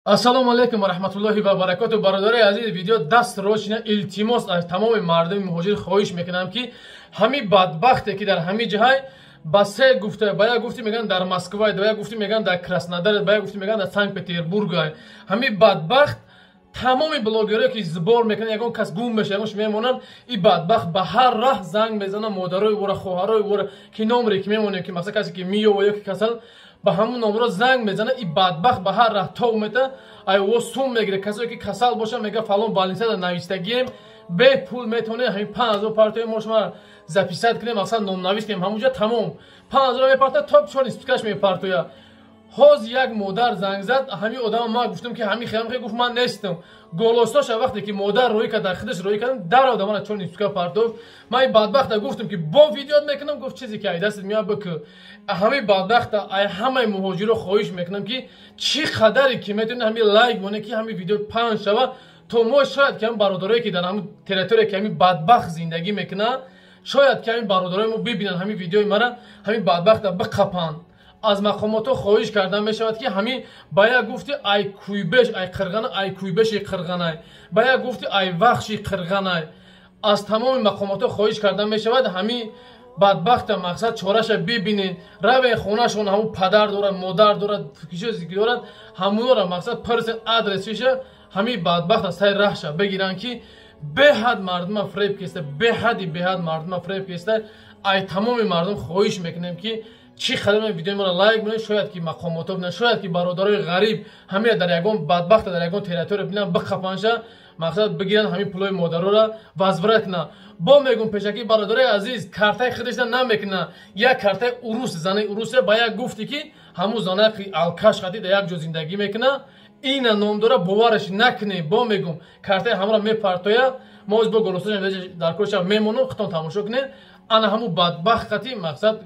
ассалому алайкум ва раҳматуллоҳи ва баракату. бародари азизи видео даст рочина илтимос аз тамоми мардуми муҳоҷир хоҳиш мекунам ки ҳамин бадбахте ки дар ҳамин ҷаҳай ба се гуфта, ба як гуфти мегӯянд дар Москва, ба як гуфти мегӯянд дар Краснодар, ба як гуфти мегӯянд дар Санкт Петербург. ҳамин бадбахт тамоми блогерое ки збор мекунанд, ягон кас гум мешавад, ягонш мемонанд, ин бадбахт ба ҳар раҳ занг мезанад, модарои вора, хоҳарои вора ки номре ки мемонем ки масалан касе ки миёва ё ки касал ба ҳамун номро занг мезанад. ин бадбахт ба ҳар раҳ тов мета айво сум мегире. касое ки касал бошад мега фалон балинсада навистагием бе пул метавонед ҳамин 5000 партои мо шумо записат кунем, масалан номнавис кунем, ҳамунҷа тамом 5000 мепартоя, то чор истикаш мепартоя. ҳоз як модар занг зад, ҳамин одама ман гуфтам ки ҳамин хиём гуфт ман нестам. голостоша вақте ки модар рӯй кард, дар худаш рӯй кард, дар одамана чор истика партов. ман ин бадбахта гуфтам ки бо видеот мекунам, гуфт чизе ки ай дастат меояд бикӯ. ҳамин бадбахта ай ҳамаи муҳоҷиро хоҳиш мекунам ки чӣ қадаре ки метавонед ҳамин лайк моне ки ҳамин видео панҷ шава, то мо шояд ки ҳамин бародарое ки дар ҳамин территория ки ҳамин бадбахт зиндагӣ мекунад, шояд ки ҳамин бародарои мо бибинанд ҳамин видеои мара, ҳамин бадбахта биқапанд. аз мақомото хоҳиш карда мешавад ки ҳамин ба як гуфти ай кӯйбеш ай қирғана ай кӯйбеши қирғанай, ба як гуфти ай вахши қирғанай. аз тамоми мақомото хоҳиш карда мешавад ҳамин бадбахта мақсад чораша бибинед. равен хонашон, ҳамун падар дорад, модар дорад, кишози ки дорад, ҳамунора мақсад пирсен адресиша ҳамин бадбахта сай раҳша бигиранд ки беҳад мардума фреб киста, беҳади беҳад мардума фреб киста. ай тамоми мардум хоҳиш мекунем ки чӣ қадар видеои моро лайк бинанд, шояд ки мақомото бинанд, шояд ки бародарои ғариб ҳамин дар ягон бадбахта дар ягон территория бинанд, биқапанша мақсад бигиранд ҳамин пулои модарора возврат кунанд. бо мегум пешакӣ бародарои азиз картаи худашон намекунанд. як картаи урус, занаи урусия ба як гуфти ки ҳамун занаи алкаш хати дар як ҷо зиндагӣ мекунад, ина ном дора, бовараш накунем. бо мегум картаи ҳамонро мепартоя, мо бо голостоша дар корша мемонам, хитон тамошо кунем. ана ҳамун бадбахт хати мақсад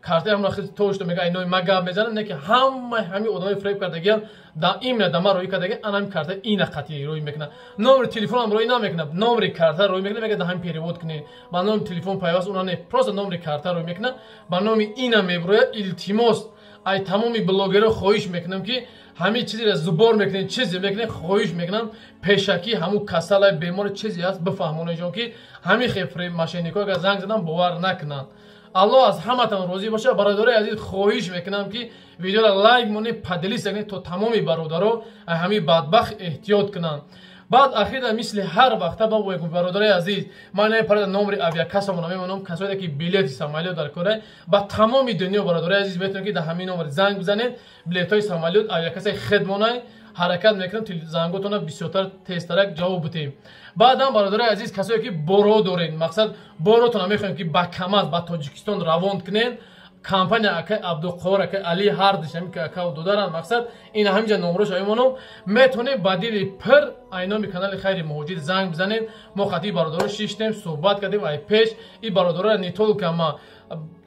карта ҳамра хизи тошто мега айной мага мезанад, не ки ҳамин одамои фреб кардагиам да имна дама рӯй кардаги ана ҳамин карта ина қати рӯй мекунад. номери телефонам рӯй намекунад, номери карта рӯй мекунад, мега да ҳамин перевод кунед, ба номи телефон пайваст уна не, просто номери карта рӯй мекунад, ба номи ина меброяд. илтимос ай тамоми блогеро хоҳиш мекунам ки ҳамин чизеро зубор мекунед, чизе мекунед, хоҳиш мекунам пешакӣ ҳамун касалай бемори чизе аст бифаҳмонешон ки ҳамин хел фреб мошенникҳо ага занг задан бовар накунанд. аллоҳ аз ҳаматон розӣ бошад. бародарои азиз хоҳиш мекунам ки видеоро лайк монед, падили сагнед, то тамоми бародаро ҳамин бадбахт эҳтиёт кунанд. баъд ахира мисли ҳар вақта ба мегӯям бародарои азиз, ман напарада номери авиакассамона мемонам, касоте ки билети самолёт дар кора ба тамоми дунё бародарои азиз метавонед ки дар ҳамин номер занг бизанед, билетҳои самолёт авиакассаи хидмонай ҳаракат мекунам, занготона бисёртар тезтарак ҷавоб битем. баъдам бародарои азиз касое ки боро доред, мақсад боротона мехоҳем ки ба камаз ба тоҷикистон равон кунед, компания акай абдуқовар акай али ҳардиш ҳамин ки акав додаранд, мақсад ин ҳаминҷа номроша мемонам, метавонед ба дили пир ай номи канали хайри муҳоҷир занг бизанед. мо хати бародаро шиштем, суҳбат кардем ай пеш. ин бародаро не толка ма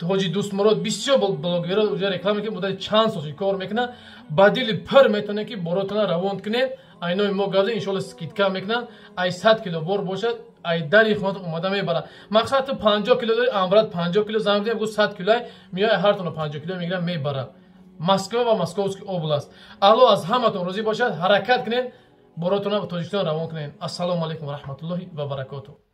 ҳоҷи дӯстмурод бисёр блогера уҷа реклама ки муддаи чанд сол кор мекунад, ба дили пир метавонед ки боротона равон кунед. ай номи мо гавза иншоалло скидка мекунад, ай 100 кило бор бошад ай дари хонат омада мебарад. мақсад ту 50 кило дори, амбарат 50 кило занг бизанем, гӯ 100 кило меояд ҳартона 50 кило мегирад мебарад. Москва ва Московский област. аллоҳ аз ҳаматон розӣ бошад. ҳаракат кунед, боротона ба Тоҷикистон равон кунед. ассалому алайкум ва раҳматуллоҳи ва баракатуҳ.